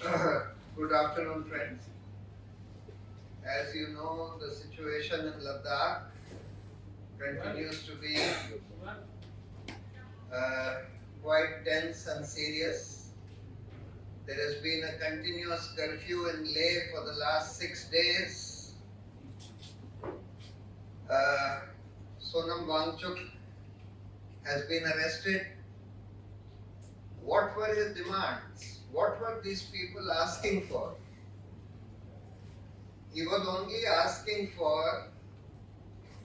Good afternoon, friends. As you know, the situation in Ladakh continues to be quite tense and serious. There has been a continuous curfew in Leh for the last 6 days. Sonam Wangchuk has been arrested. What were his demands? What were these people asking for? He was only asking for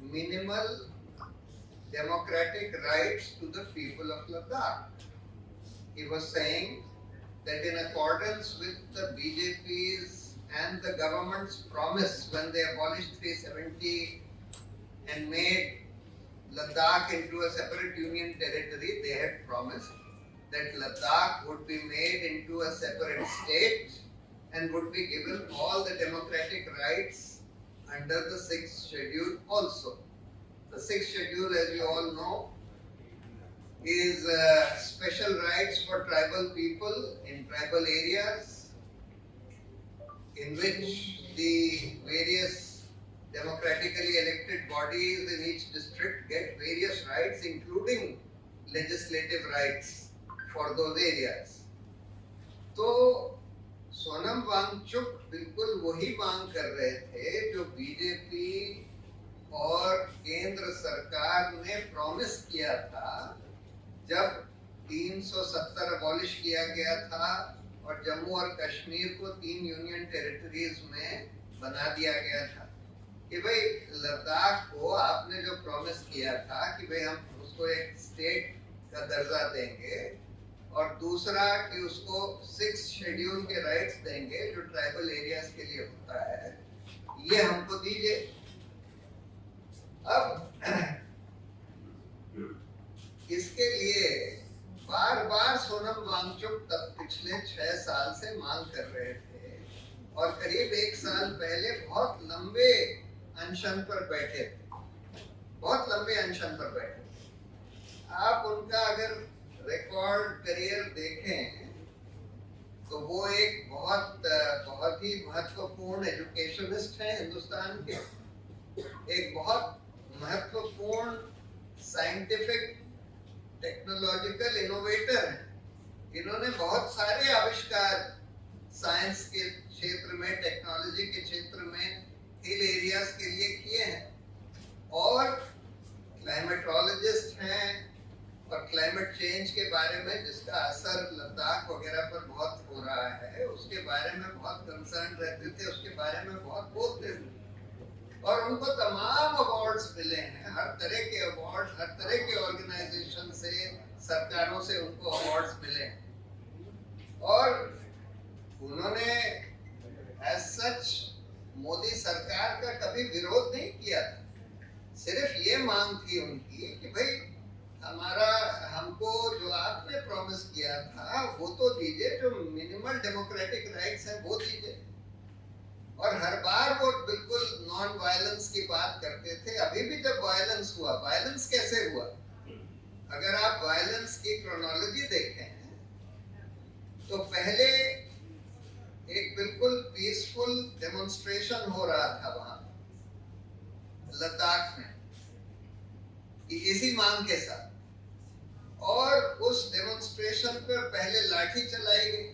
minimal democratic rights to the people of Ladakh. He was saying that in accordance with the BJP's and the government's promise when they abolished 370 and made Ladakh into a separate union territory, they had promised that Ladakh would be made into a separate state and would be given all the democratic rights under the 6th schedule also. The 6th schedule, as you all know, is special rights for tribal people in tribal areas, in which the various democratically elected bodies in each district get various rights, including legislative rights for those areas. तो सोनम वांगचुक बिल्कुल वही मांग कर रहे थे जो BJP और केंद्र सरकार ने प्रॉमिस किया था जब 370 अबॉलिश किया गया था और जम्मू और कश्मीर को 3 यूनियन टेरिटरीज में बना दिया गया था कि भाई लद्दाख को आपने जो प्रॉमिस किया था कि भाई हम उसको एक स्टेट का दर्जा देंगे और दूसरा कि उसको 6 शेड्यूल के राइट्स देंगे जो ट्राइबल एरियाज के लिए होता है, ये हमको दीजिए। अब इसके लिए बार बार सोनम वांगचुक तब पिछले 6 साल से मांग कर रहे थे और करीब 1 साल पहले बहुत लंबे अनशन पर बैठे थे, बहुत लंबे अनशन पर बैठे। आप उनका अगर रिकॉर्ड करियर देखें तो वो एक बहुत ही महत्वपूर्ण एजुकेशनिस्ट हैं हिंदुस्तान के, एक बहुत महत्वपूर्ण साइंटिफिक टेक्नोलॉजिकल इनोवेटर हैं। इन्होंने बहुत सारे आविष्कार साइंस के क्षेत्र में, टेक्नोलॉजी के क्षेत्र में, हिल एरियाज के लिए किए हैं और क्लाइमेटोलॉजिस्ट हैं और क्लाइमेट चेंज के बारे में जिसका असर लद्दाख वगैरह पर बहुत हो रहा है उसके बारे में बहुत कंसर्न रहते थे, उसके बारे में बहुत बोलते थे और उनको तमाम अवार्ड्स मिले हैं, हर तरह के अवार्ड्स, हर तरह के ऑर्गेनाइजेशन से, सरकारों से उनको अवार्ड्स मिले हैं और उन्होंने एज सच मोदी सरकार का कभी विरोध नहीं किया था। सिर्फ ये मांग थी उनकी कि भाई हमको जो आपने प्रॉमिस किया था वो तो दीजिए, जो मिनिमल डेमोक्रेटिक राइट्स हैं वो दीजिए। और हर बार वो बिल्कुल नॉन वायलेंस की बात करते थे। अभी भी जब वायलेंस हुआ, वायलेंस कैसे हुआ? अगर आप वायलेंस की क्रोनोलॉजी देखें तो पहले एक बिल्कुल पीसफुल डेमोन्स्ट्रेशन हो रहा था वहां लद्दाख में इसी मांग के साथ, और उस डेमोन्स्ट्रेशन पर पहले लाठी चलाई गई।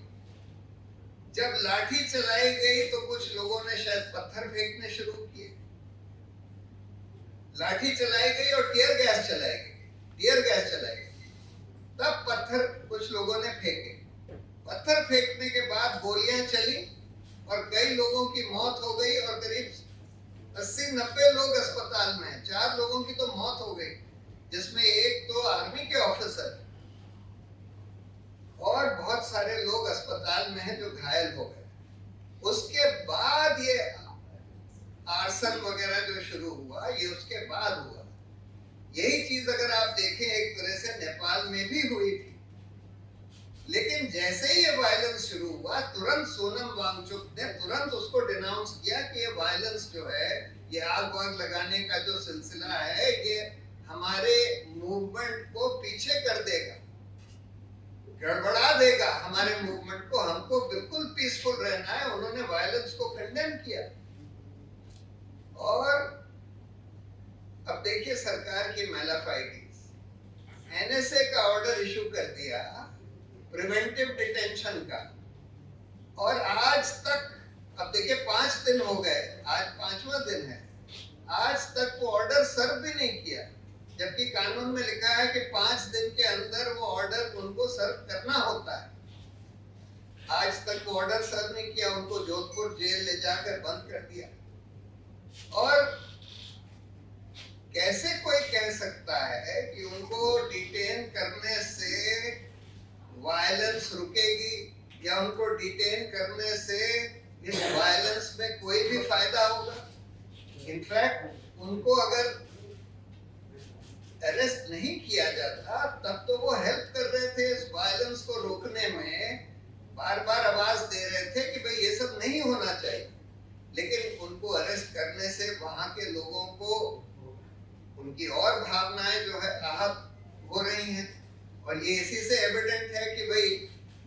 जब लाठी चलाई गई तो कुछ लोगों ने शायद पत्थर फेंकने शुरू किए। लाठी चलाई गई और टीयर गैस चलाई गई। तब पत्थर कुछ लोगों ने फेंके। पत्थर फेंकने के बाद गोलियां चली और कई लोगों की मौत हो गई और करीब 80-90 लोग अस्पताल में हैं। 4 लोगों की तो मौत हो गई, जिसमें एक तो आर्मी के ऑफिसर और बहुत सारे लोग अस्पताल में हैं जो घायल हो गए। उसके बाद ये आर्सन वगैरह जो शुरू हुआ, ये उसके बाद हुआ। यही चीज अगर आप देखें एक तरह से नेपाल में भी हुई थी, लेकिन जैसे ही ये वायलेंस शुरू हुआ तुरंत सोनम वांगचुक ने तुरंत उसको डिनाउंस किया कि ये वायलेंस जो है, ये आग वाग लगाने का जो सिलसिला है, ये हमारे मूवमेंट को पीछे कर देगा, गड़बड़ा देगा हमारे मूवमेंट को। हमको बिल्कुल पीसफुल रहना है, उन्होंने वायलेंस को कंडेम किया। और अब देखिए सरकार की मैलाफाइडीज, एनएसए का ऑर्डर इशू कर दिया प्रिवेंटिव डिटेंशन का, और आज तक, अब देखिए 5 दिन हो गए, आज 5वां दिन है, आज तक वो ऑर्डर सर्व भी नहीं किया, जबकि कानून में लिखा है कि 5 दिन के अंदर वो ऑर्डर उनको सर्व करना होता है। आज तक वो ऑर्डर सर्व नहीं किया, उनको जोधपुर जेल ले जाकर बंद कर दिया। और कैसे कोई कह सकता है कि उनको डिटेन करने से वायलेंस रुकेगी या उनको डिटेन करने से इस वायलेंस में कोई भी फायदा होगा? इनफैक्ट उनको अगर अरेस्ट नहीं किया जाता तब तो वो हेल्प कर रहे थे इस वायलेंस को रोकने में, बार बार आवाज दे रहे थे कि भाई ये सब नहीं होना चाहिए। लेकिन उनको अरेस्ट करने से वहां के लोगों को उनकी और भावनाएं जो है आहत हो रही हैं। और ये इसी से एविडेंट है कि भाई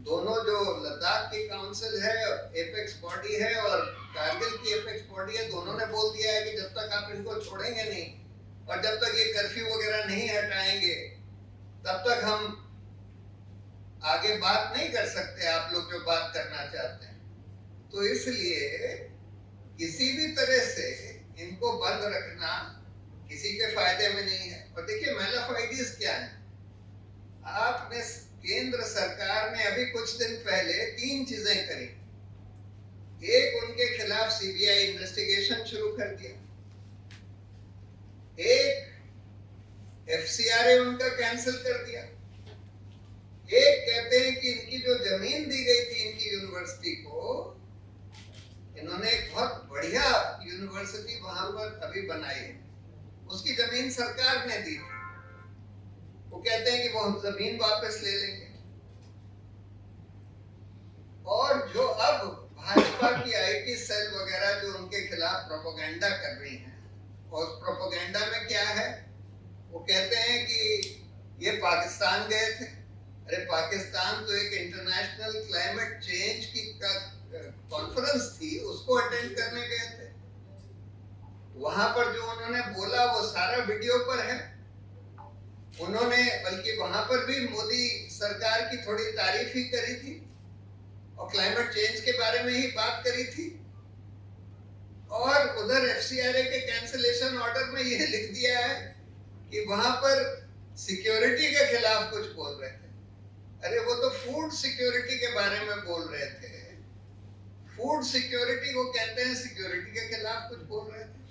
दोनों जो लद्दाख की काउंसिल है, एपेक्स बॉडी है, और कारगिल की एपेक्स बॉडी है, दोनों ने बोल दिया है कि जब तक आप इनको छोड़ेंगे नहीं और जब तक ये कर्फ्यू वगैरह नहीं हटाएंगे तब तक हम आगे बात नहीं कर सकते, आप लोग जो बात करना चाहते हैं। तो इसलिए किसी भी तरह से इनको बंद रखना किसी के फायदे में नहीं है। और देखिए मैलाफाइडीज क्या है, आपने केंद्र सरकार ने अभी कुछ दिन पहले 3 चीजें करी। एक, उनके खिलाफ सीबीआई इन्वेस्टिगेशन शुरू कर दिया। एक, एफसीआरए उनका कैंसिल कर दिया। एक, कहते हैं कि इनकी जो जमीन दी गई थी इनकी यूनिवर्सिटी को, इन्होंने एक बहुत बढ़िया यूनिवर्सिटी वहां पर अभी बनाई है, उसकी जमीन सरकार ने दी थी। वो कहते हैं कि वो हम जमीन वापस ले लेंगे। और जो अब भाजपा की आईटी सेल वगैरह जो उनके खिलाफ प्रोपेगेंडा कर रही हैं, और प्रोपेगेंडा में क्या है, वो कहते हैं कि ये पाकिस्तान गए थे। अरे पाकिस्तान तो एक इंटरनेशनल क्लाइमेट चेंज की कॉन्फ्रेंस थी, उसको अटेंड करने गए थे। वहां पर जो उन्होंने बोला वो सारा वीडियो पर है। उन्होंने बल्कि वहां पर भी मोदी सरकार की थोड़ी तारीफ ही करी थी और क्लाइमेट चेंज के बारे में ही बात करी थी। और उधर एफसीआरए के कैंसिलेशन ऑर्डर में यह लिख दिया है कि वहां पर सिक्योरिटी के खिलाफ कुछ बोल रहे थे। अरे वो तो फूड सिक्योरिटी के बारे में बोल रहे थे। फूड सिक्योरिटी को कहते हैं, सिक्योरिटी के खिलाफ कुछ बोल रहे थे।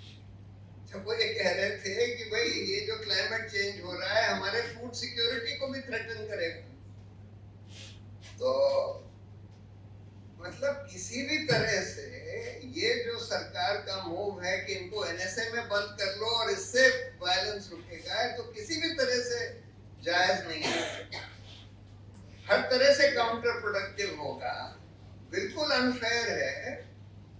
जब वो ये कह रहे थे कि भाई ये जो क्लाइमेट चेंज हो रहा है हमारे फूड सिक्योरिटी को भी थ्रेटन करेगा। तो मतलब किसी भी तरह से ये जो सरकार का मूव है कि इनको एनएसए में बंद कर लो और इससे वायलेंस रुकेगा, तो किसी भी तरह से जायज नहीं है, हर तरह से काउंटर प्रोडक्टिव होगा, बिल्कुल अनफेयर है,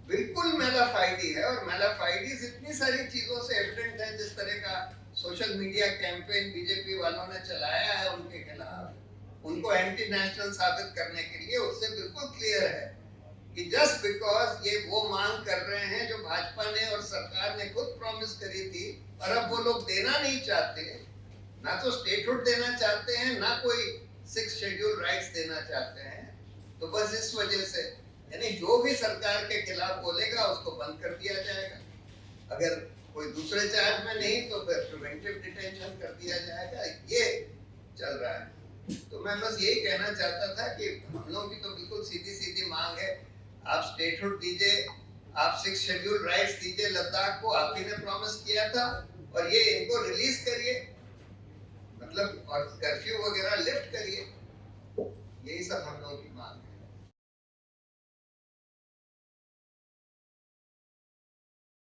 बिल्कुल मैलाफाइडी है। और मैलाफाइडीज इतनी सारी चीजों से एविडेंट है, जिस तरह का सोशल मीडिया कैंपेन बीजेपी वालों ने चलाया है उनके खिलाफ, उनको एंटी नेशनल साबित करने के लिए, उससे बिल्कुल क्लियर है कि जस्ट बिकॉज ये वो मांग कर रहे हैं जो भाजपा ने और सरकार ने खुद प्रॉमिस करी थी, और अब वो लोग देना नहीं चाहते, ना तो स्टेटहुड देना चाहते हैं, ना कोई 6 शेड्यूल राइट्स देना चाहते हैं। तो बस इस वजह से यानी जो भी सरकार के खिलाफ बोलेगा उसको बंद कर दिया जाएगा, अगर कोई दूसरे चार्ज में नहीं तो फिर प्रिवेंटिव डिटेंशन कर दिया जाएगा। ये चल रहा है। तो मैं बस यही कहना चाहता था कि हम लोगों की तो बिल्कुल सीधी सीधी मांग है, आप स्टेटहुड दीजिए, आप 6 शेड्यूल राइट्स दीजिए लद्दाख को, आप ही ने प्रॉमिस किया था, और ये इनको रिलीज करिए, मतलब और कर्फ्यू वगैरह लिफ्ट करिए। यही सब हम लोगों की मांग है।